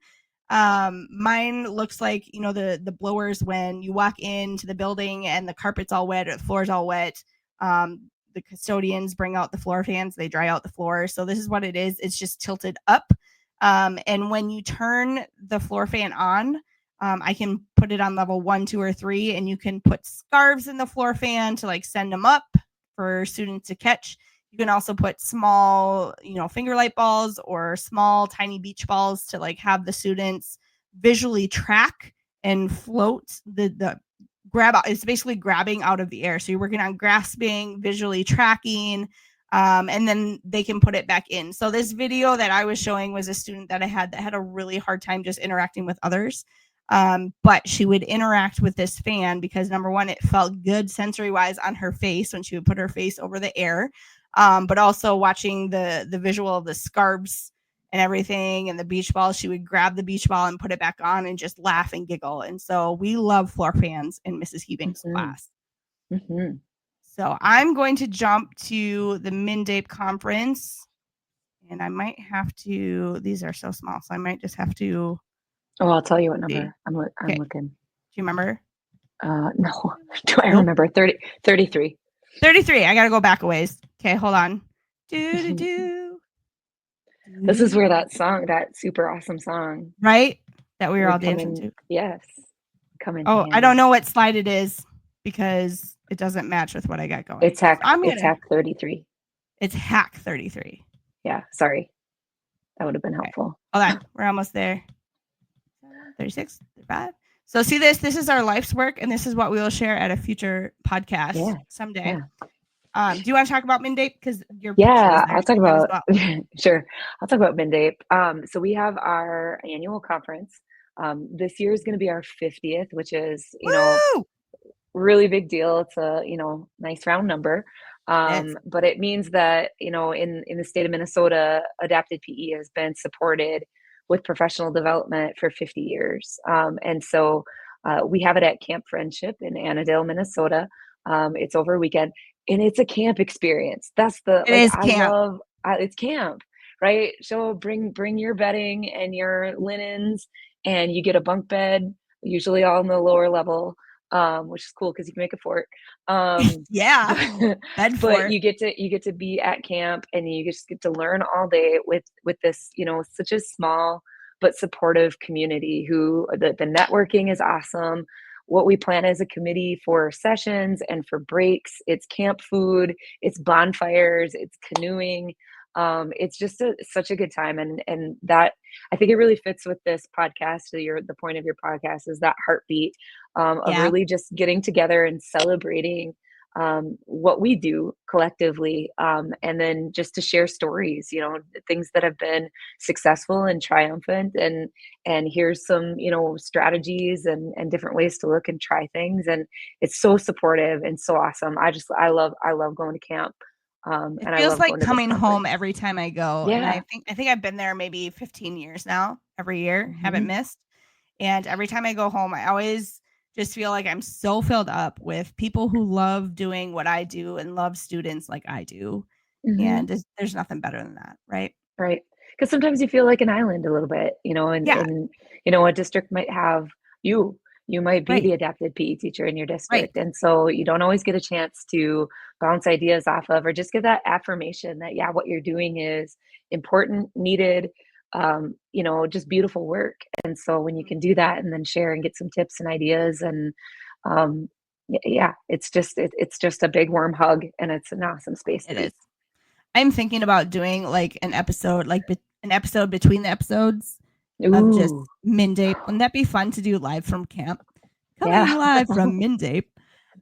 mine looks like the blowers when you walk into the building and the carpet's all wet or the floor's all wet. The custodians bring out the floor fans, they dry out the floor. So this is what it is. It's just tilted up. And when you turn the floor fan on, I can put it on level 1, 2, or 3, and you can put scarves in the floor fan to like send them up for students to catch. You can also put small, finger light balls or small tiny beach balls to like have the students visually track and float the grab out. It's basically grabbing out of the air. So you're working on grasping, visually tracking, and then they can put it back in. So this video that I was showing was a student that I had that had a really hard time just interacting with others. But she would interact with this fan because number one, it felt good sensory wise on her face when she would put her face over the air. But also watching the visual of the scarves and everything, and the beach ball, she would grab the beach ball and put it back on and just laugh and giggle. And so we love floor fans in Mrs. Heebink's class. Mm-hmm. So I'm going to jump to the MNDAPE conference, and I might have to, these are so small, so I might just have to. Oh, I'll tell you what number. I'm Okay. looking. Do you remember? No. Do I remember? 33. 33. I got to go back a ways. Okay, hold on. Do. This is where that song, that super awesome song. Right? That we were all dancing to. Yes. Come in. Oh, I don't know what slide it is because it doesn't match with what I got going. It's hack 33. It's hack 33. Yeah, sorry. That would have been helpful. Hold on. We're almost there. 36, 35. So see this is our life's work, and this is what we will share at a future podcast someday. Yeah. Do you want to talk about MNDAPE? Because I'll talk about sure. I'll talk about MNDAPE. So we have our annual conference. This year is going to be our 50th, which is really big deal. It's a nice round number. But it means that in the state of Minnesota, adapted PE has been supported with professional development for 50 years. And so we have it at Camp Friendship in Annandale, Minnesota. It's over a weekend, and it's a camp experience. That's it's camp, right? So bring your bedding and your linens, and you get a bunk bed, usually all in the lower level, which is cool because you can make a fort. But you get to be at camp, and you just get to learn all day with this, such a small but supportive community who the networking is awesome. What we plan as a committee for sessions and for breaks, it's camp food, it's bonfires, it's canoeing. It's just such a good time. And that, I think it really fits with this podcast. The point of your podcast is that heartbeat of really just getting together and celebrating what we do collectively. And then just to share stories, things that have been successful and triumphant, and here's some, strategies and different ways to look and try things. And it's so supportive and so awesome. I love going to camp. It feels like coming home every time I go. Yeah. And I think I've been there maybe 15 years now, every year, haven't missed. And every time I go home, I always just feel like I'm so filled up with people who love doing what I do and love students like I do. And there's nothing better than that, right? Right. Because sometimes you feel like an island a little bit, and a district might have you might be the adapted PE teacher in your district. And so you don't always get a chance to bounce ideas off of, or just get that affirmation that, what you're doing is important, needed, just beautiful work. And so when you can do that and then share and get some tips and ideas, and it's just a big warm hug, and it's an awesome space. It is. I'm thinking about doing like an episode between the episodes of just MNDAPE. Wouldn't that be fun to do live from camp? Coming live from MNDAPE.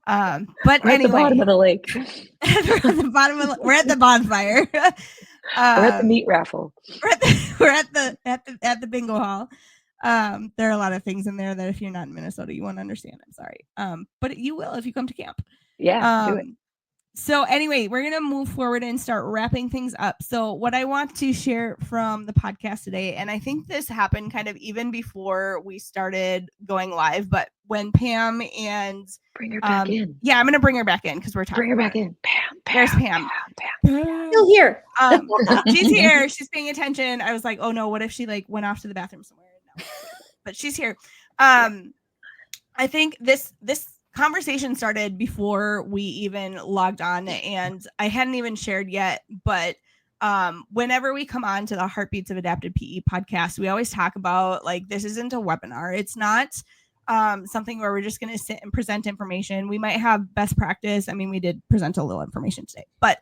But we're anyway, at the bottom of the lake. We're at the bonfire. We're at the meat raffle. We're at the bingo hall. There are a lot of things in there that if you're not in Minnesota, you won't understand. I'm sorry. But you will if you come to camp. Yeah, do it. So anyway, we're going to move forward and start wrapping things up. So what I want to share from the podcast today, and I think this happened kind of even before we started going live, but when Pam and bring her back in. Yeah, I'm going to bring her back in because we're talking. Bring her back in. Pam. There's Pam. Still here. She's here. She's paying attention. I was like, oh no, what if she like went off to the bathroom somewhere? No. But she's here. I think this conversation started before we even logged on, and I hadn't even shared yet, but whenever we come on to the Heartbeats of Adapted PE podcast, we always talk about like, this isn't a webinar. It's not something where we're just going to sit and present information. We might have best practice. I mean, we did present a little information today, but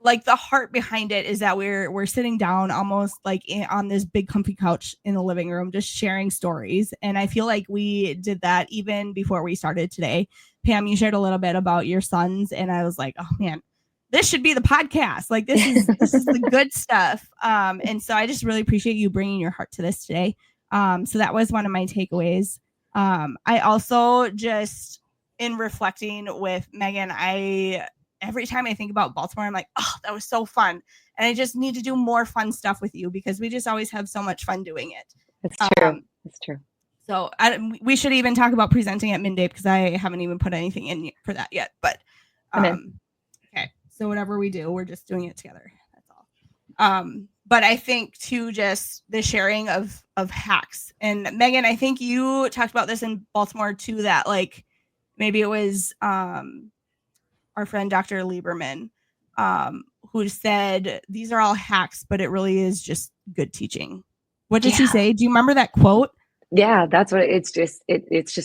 like the heart behind it is that we're sitting down almost like on this big comfy couch in the living room, just sharing stories. And I feel like we did that even before we started today. Pam, you shared a little bit about your sons, and I was like, oh man, this should be the podcast. Like this is the good stuff. And so I just really appreciate you bringing your heart to this today. So that was one of my takeaways. I also just, in reflecting with Megan, I every time I think about Baltimore, I'm like, oh, that was so fun. And I just need to do more fun stuff with you because we just always have so much fun doing it. It's true. It's true. So we should even talk about presenting at Midday because I haven't even put anything in for that yet. But okay, so whatever we do, we're just doing it together. That's all. But I think too, just the sharing of hacks. And Megan, I think you talked about this in Baltimore too. That like maybe it was our friend Dr. Lieberman who said these are all hacks, but it really is just good teaching. What did she say? Do you remember that quote? Yeah, that's what it's just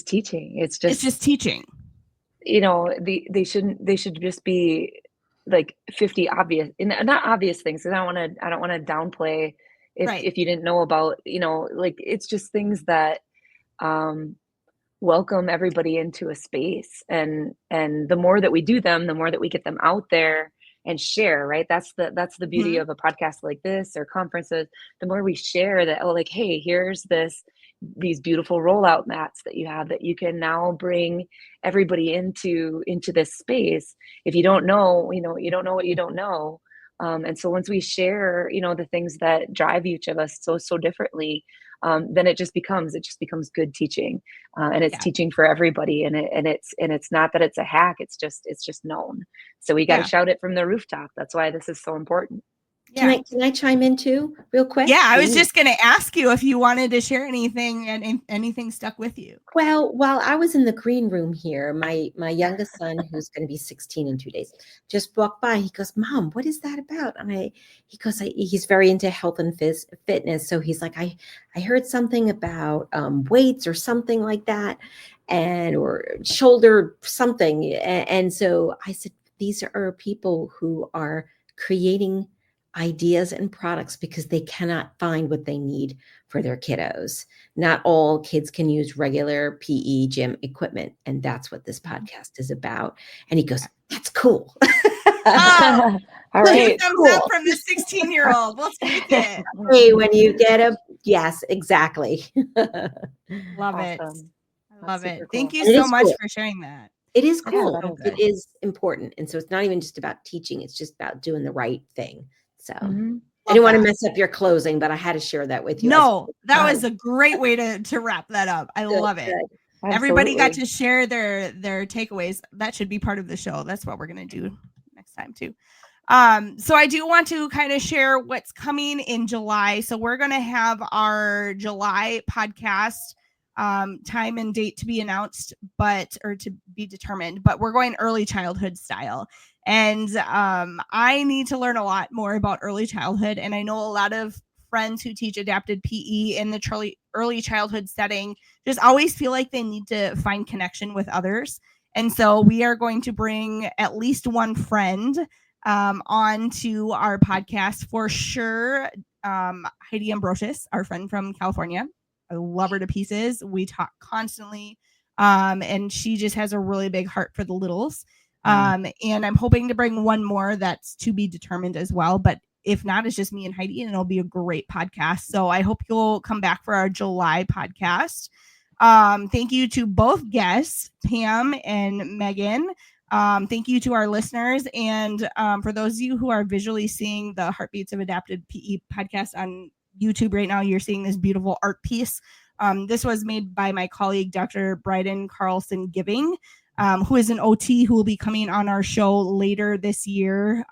teaching. It's just teaching. You know, they should just be like 50 obvious, not obvious things. I don't want to downplay if you didn't know about, you know, like it's just things that welcome everybody into a space, and the more that we do them, the more that we get them out there and share, right? That's the beauty of a podcast like this or conferences. The more we share that, oh, like, hey, here's these beautiful rollout mats that you have that you can now bring everybody into this space. If you don't know, you know, you don't know what you don't know. And so once we share, you know, the things that drive each of us so differently, then it just becomes good teaching, and it's teaching for everybody. And it's not that it's a hack. It's just known. So we got to shout it from the rooftop. That's why this is so important. Can I chime in too, real quick? Yeah, I was just going to ask you if you wanted to share anything and anything stuck with you. Well, while I was in the green room here, my youngest son, who's going to be 16 in 2 days, just walked by. He goes, "Mom, what is that about?" And he's very into health and fitness. So he's like, I heard something about weights or something like that, or shoulder something. And so I said, these are people who are creating ideas and products because they cannot find what they need for their kiddos. Not all kids can use regular PE gym equipment. And that's what this podcast is about. And he goes, "That's cool." Oh, all right. Thumbs up from the 16-year-old. We'll take it. Hey, when you get yes, exactly. Love it. I love it. Cool. Thank you so much for sharing that. It is cool. Yeah, it is important. And so it's not even just about teaching. It's just about doing the right thing. So I didn't want to mess up your closing, but I had to share that with you. No, that was a great way to wrap that up. I love it. Everybody got to share their takeaways. That should be part of the show. That's what we're going to do next time too. So I do want to kind of share what's coming in July. So we're going to have our July podcast time and date to be announced, or to be determined, but we're going early childhood style. And I need to learn a lot more about early childhood. And I know a lot of friends who teach adapted PE in the early childhood setting just always feel like they need to find connection with others. And so we are going to bring at least one friend on to our podcast for sure. Heidi Ambrosius, our friend from California. I love her to pieces. We talk constantly. And she just has a really big heart for the littles. And I'm hoping to bring one more that's to be determined as well. But if not, it's just me and Heidi, and it'll be a great podcast. So I hope you'll come back for our July podcast. Thank you to both guests, Pam and Megan. Thank you to our listeners. And for those of you who are visually seeing the Heartbeats of Adapted PE podcast on YouTube right now, you're seeing this beautiful art piece. This was made by my colleague, Dr. Bryden Carlson Giving, who is an OT who will be coming on our show later this year.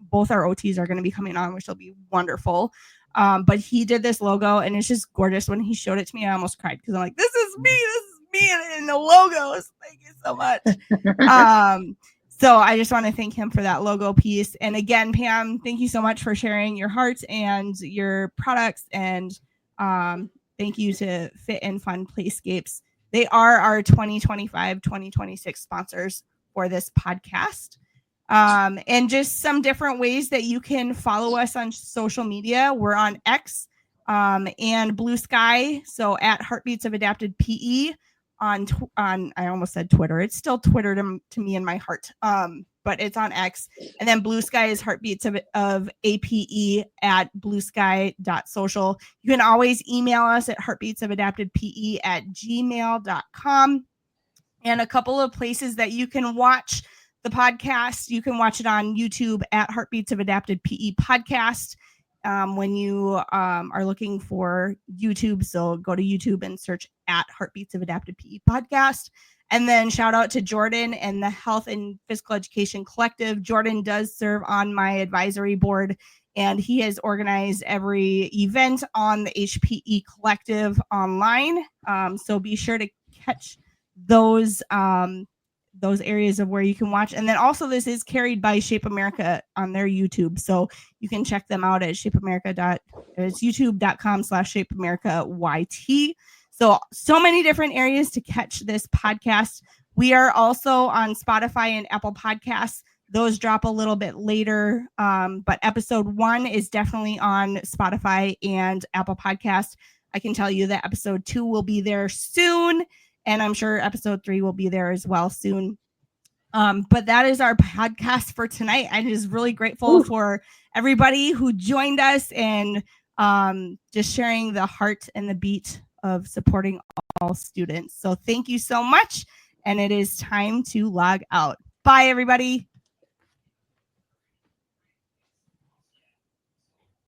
Both our OTs are going to be coming on, which will be wonderful. But he did this logo, and it's just gorgeous. When he showed it to me, I almost cried because I'm like, this is me in the logos. Thank you so much. So I just want to thank him for that logo piece. And again, Pam, thank you so much for sharing your heart and your products. And thank you to Fit and Fun Playscapes. They are our 2025-2026 sponsors for this podcast. And just some different ways that you can follow us on social media. We're on X and Blue Sky. So at Heartbeats of Adapted PE on I almost said Twitter. It's still Twitter to me in my heart. But it's on X. And then Blue Sky is Heartbeats of APE at bluesky.social. You can always email us at heartbeatsofadaptedpe@gmail.com. And a couple of places that you can watch the podcast. You can watch it on YouTube at Heartbeats of Adapted PE Podcast. When you are looking for YouTube, so go to YouTube and search at Heartbeats of Adapted PE Podcast. And then shout out to Jordan and the Health and Physical Education Collective. Jordan does serve on my advisory board, and he has organized every event on the HPE Collective online. So be sure to catch those areas of where you can watch. And then also this is carried by Shape America on their YouTube. So you can check them out at it's youtube.com/shapeamericayt. So many different areas to catch this podcast. We are also on Spotify and Apple Podcasts. Those drop a little bit later, but episode 1 is definitely on Spotify and Apple Podcasts. I can tell you that episode 2 will be there soon, and I'm sure episode 3 will be there as well soon. But that is our podcast for tonight. I'm just really grateful for everybody who joined us and just sharing the heart and the beat of supporting all students. So thank you so much, and it is time to log out. Bye, everybody.